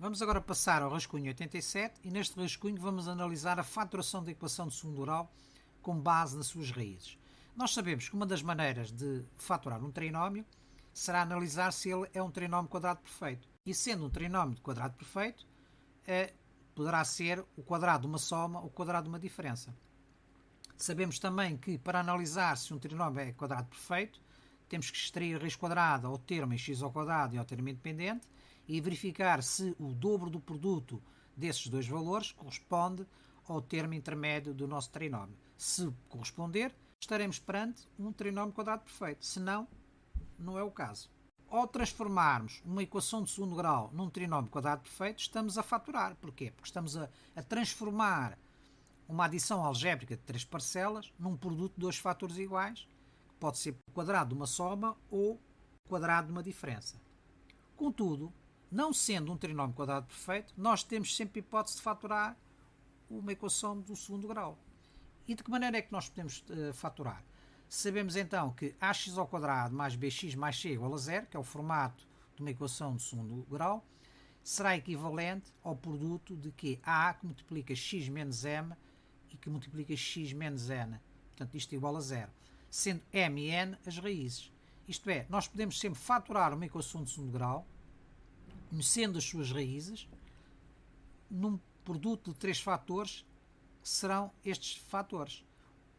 Vamos agora passar ao rascunho 87 e neste rascunho vamos analisar a faturação da equação de segundo grau com base nas suas raízes. Nós sabemos que uma das maneiras de faturar um trinómio será analisar se ele é um trinómio quadrado perfeito. E sendo um trinómio de quadrado perfeito, poderá ser o quadrado de uma soma ou o quadrado de uma diferença. Sabemos também que para analisar se um trinómio é quadrado perfeito, temos que extrair a raiz quadrada ao termo em x ao quadrado e ao termo independente e verificar se o dobro do produto desses dois valores corresponde ao termo intermédio do nosso trinómio. Se corresponder, estaremos perante um trinómio quadrado perfeito. Se não, não é o caso. Ao transformarmos uma equação de segundo grau num trinómio quadrado perfeito, estamos a faturar. Porquê? Porque estamos a transformar uma adição algébrica de três parcelas num produto de dois fatores iguais, que pode ser o quadrado de uma soma ou o quadrado de uma diferença. Contudo, não sendo um trinómio quadrado perfeito, nós temos sempre a hipótese de faturar uma equação do segundo grau. E de que maneira é que nós podemos faturar? Sabemos então que ax ao quadrado mais bx mais c igual a zero, que é o formato de uma equação de segundo grau, será equivalente ao produto de que a que multiplica x menos m e que multiplica x menos n. Portanto, isto é igual a zero. Sendo m e n as raízes. Isto é, nós podemos sempre faturar uma equação de segundo grau, conhecendo as suas raízes, num produto de três fatores, serão estes fatores.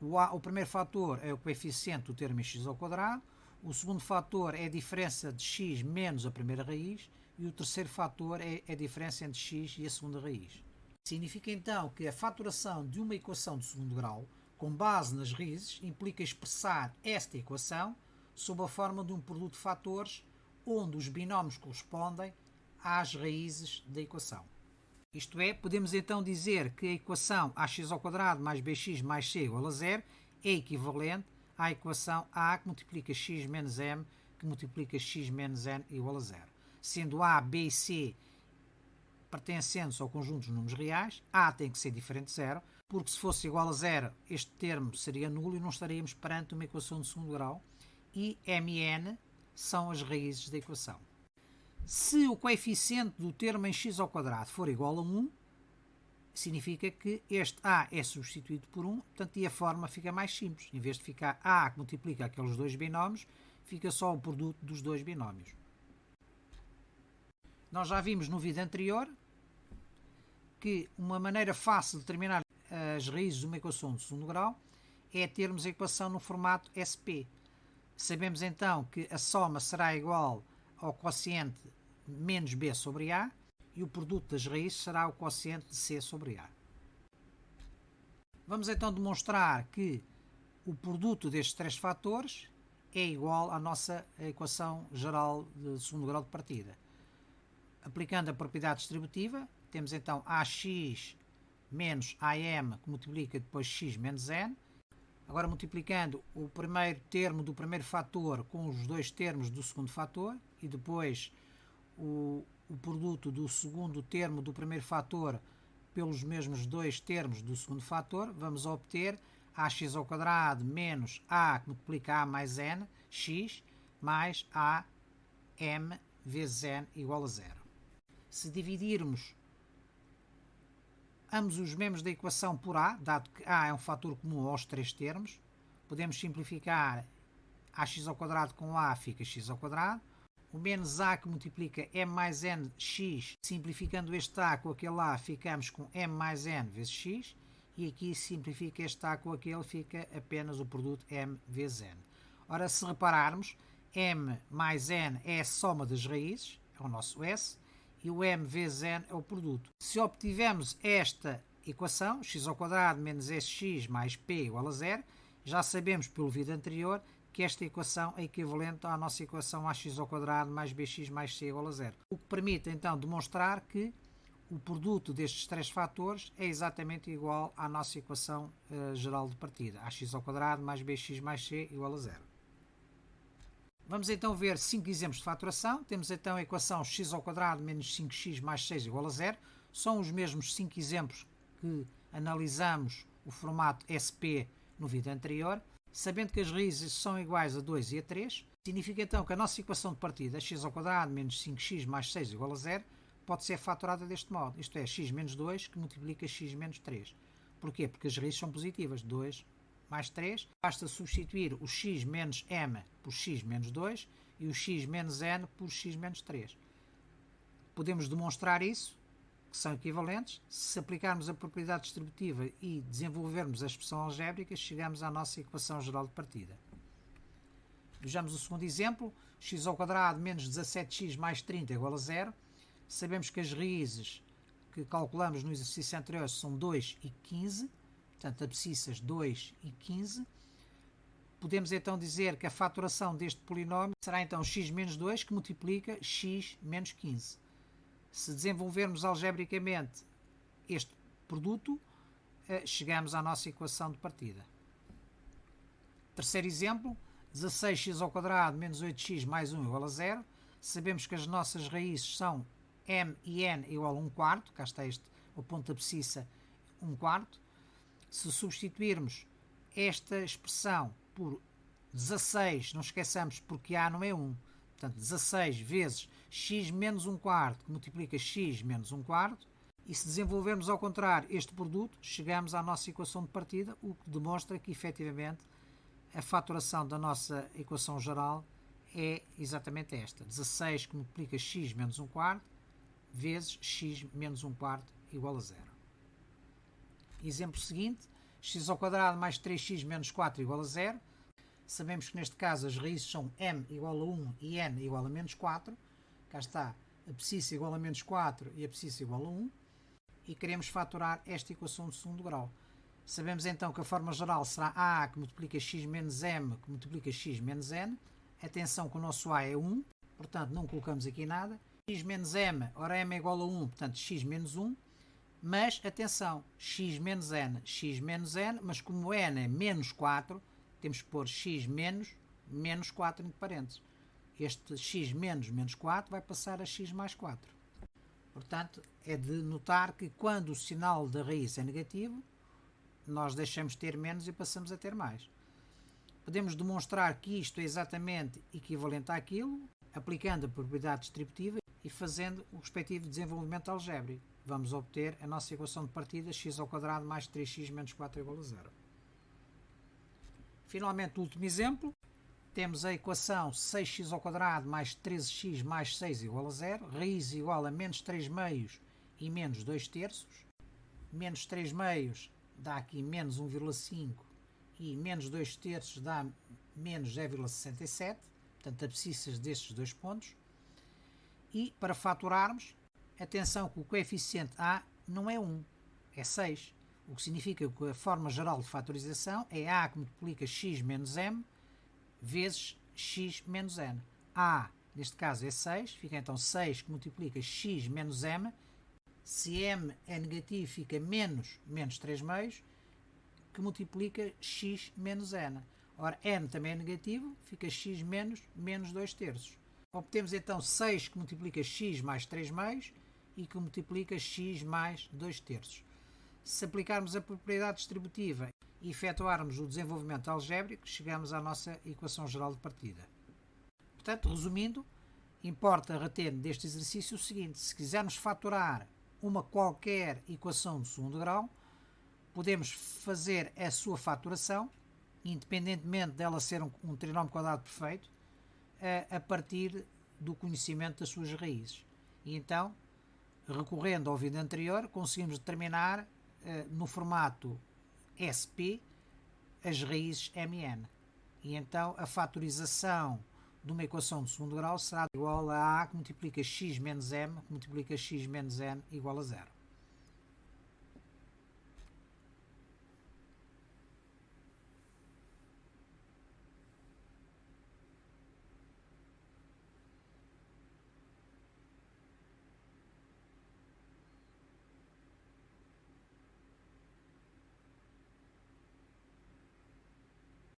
O primeiro fator é o coeficiente do termo em x ao quadrado, o segundo fator é a diferença de x menos a primeira raiz e o terceiro fator é a diferença entre x e a segunda raiz. Significa então que a faturação de uma equação de segundo grau, com base nas raízes, implica expressar esta equação sob a forma de um produto de fatores onde os binómios correspondem às raízes da equação. Isto é, podemos então dizer que a equação ax ao quadrado mais bx mais c igual a zero é equivalente à equação a que multiplica x menos m que multiplica x menos n igual a zero. Sendo a, b e c pertencentes ao conjunto dos números reais, a tem que ser diferente de zero, porque se fosse igual a zero, este termo seria nulo e não estaríamos perante uma equação de segundo grau, e m e n são as raízes da equação. Se o coeficiente do termo em x ao quadrado for igual a 1, significa que este a é substituído por 1, portanto, e a forma fica mais simples. Em vez de ficar a que multiplica aqueles dois binómios, fica só o produto dos dois binómios. Nós já vimos no vídeo anterior que uma maneira fácil de determinar as raízes de uma equação de segundo grau é termos a equação no formato SP. Sabemos então que a soma será igual ao quociente menos b sobre a e o produto das raízes será o quociente de c sobre a. Vamos então demonstrar que o produto destes três fatores é igual à nossa equação geral de segundo grau de partida. Aplicando a propriedade distributiva, temos então ax menos am que multiplica depois x menos n. Agora multiplicando o primeiro termo do primeiro fator com os dois termos do segundo fator e depois o produto do segundo termo do primeiro fator pelos mesmos dois termos do segundo fator, vamos obter ax ao quadrado menos a que multiplica a mais n, x, mais a m vezes n igual a zero. Se dividirmos ambos os membros da equação por a, dado que a é um fator comum aos três termos, podemos simplificar ax ao quadrado com a fica x ao quadrado. O menos a que multiplica m mais n x, simplificando este a com aquele a, ficamos com m mais n vezes x. E aqui simplifica este a com aquele, fica apenas o produto m vezes n. Ora, se repararmos, m mais n é a soma das raízes, é o nosso S, e o m vezes n é o produto. Se obtivermos esta equação, x ao quadrado menos sx mais p igual a zero, já sabemos pelo vídeo anterior que esta equação é equivalente à nossa equação ax ao quadrado mais bx mais c igual a zero. O que permite então demonstrar que o produto destes três fatores é exatamente igual à nossa equação geral de partida, ax ao quadrado mais bx mais c igual a zero. Vamos então ver 5 exemplos de faturação. Temos então a equação x ao quadrado menos 5x mais 6 igual a zero. São os mesmos 5 exemplos que analisamos o formato SP no vídeo anterior. Sabendo que as raízes são iguais a 2 e a 3, significa então que a nossa equação de partida, x ao quadrado menos 5x mais 6 igual a zero, pode ser fatorada deste modo, isto é, x menos 2 que multiplica x menos 3. Porquê? Porque as raízes são positivas, 2 mais 3. Basta substituir o x menos m por x menos 2 e o x menos n por x menos 3. Podemos demonstrar isso, que são equivalentes. Se aplicarmos a propriedade distributiva e desenvolvermos a expressão algébrica, chegamos à nossa equação geral de partida. Vejamos o segundo exemplo. X ao quadrado menos 17x mais 30 igual a 0. Sabemos que as raízes que calculamos no exercício anterior são 2 e 15. Portanto, abscissas 2 e 15. Podemos então dizer que a faturação deste polinómio será então x menos 2 que multiplica x menos 15. Se desenvolvermos algebricamente este produto, chegamos à nossa equação de partida. Terceiro exemplo, 16x ao quadrado menos 8x mais 1 igual a 0. Sabemos que as nossas raízes são m e n igual a 1 quarto, cá está o ponto da abscissa 1 quarto. Se substituirmos esta expressão por 16, não esqueçamos porque a não é 1, portanto 16 vezes x menos 1 quarto, que multiplica x menos 1 quarto, e se desenvolvermos ao contrário este produto, chegamos à nossa equação de partida, o que demonstra que efetivamente a faturação da nossa equação geral é exatamente esta, 16 que multiplica x menos 1 quarto vezes x menos 1 quarto igual a 0. Exemplo seguinte, x ao quadrado mais 3x menos 4 igual a 0. Sabemos que neste caso as raízes são m igual a 1 e n igual a menos 4. Cá está, a abscissa igual a menos 4 e a abscissa igual a 1. E queremos fatorar esta equação de segundo grau. Sabemos então que a forma geral será a que multiplica x menos m que multiplica x menos n. Atenção que o nosso a é 1, portanto não colocamos aqui nada. X menos m, ora m é igual a 1, portanto x menos 1. Mas, atenção, x menos n, mas como n é menos 4, temos que pôr x menos 4 entre parênteses. Este x menos 4 vai passar a x mais 4. Portanto, é de notar que quando o sinal da raiz é negativo, nós deixamos de ter menos e passamos a ter mais. Podemos demonstrar que isto é exatamente equivalente àquilo, aplicando a propriedade distributiva e fazendo o respectivo desenvolvimento algébrico. Vamos obter a nossa equação de partida x ao quadrado mais 3x menos 4 igual a 0. Finalmente, o último exemplo. Temos a equação 6x ao quadrado mais 13x mais 6 igual a 0. Raiz igual a menos 3 meios e menos 2 terços. Menos 3 meios dá aqui menos 1,5 e menos 2 terços dá menos 0,67. Portanto, abscissas destes dois pontos. E para fatorarmos, atenção que o coeficiente a não é 1, é 6. O que significa que a forma geral de fatorização é a que multiplica x menos m vezes x menos n. A, neste caso, é 6, fica então 6 que multiplica x menos m. Se m é negativo, fica menos 3 meios, que multiplica x menos n. Ora, n também é negativo, fica x menos 2 terços. Obtemos então 6 que multiplica x mais 3 meios e que multiplica x mais 2 terços. Se aplicarmos a propriedade distributiva e efetuarmos o desenvolvimento algébrico, chegamos à nossa equação geral de partida. Portanto, resumindo, importa reter deste exercício o seguinte: se quisermos fatorar uma qualquer equação de segundo grau, podemos fazer a sua faturação, independentemente dela ser um trinômio quadrado perfeito, a partir do conhecimento das suas raízes. E então, recorrendo ao vídeo anterior, conseguimos determinar no formato SP as raízes m e n. E então a fatorização de uma equação de segundo grau será igual a que multiplica x menos m que multiplica x menos n igual a 0.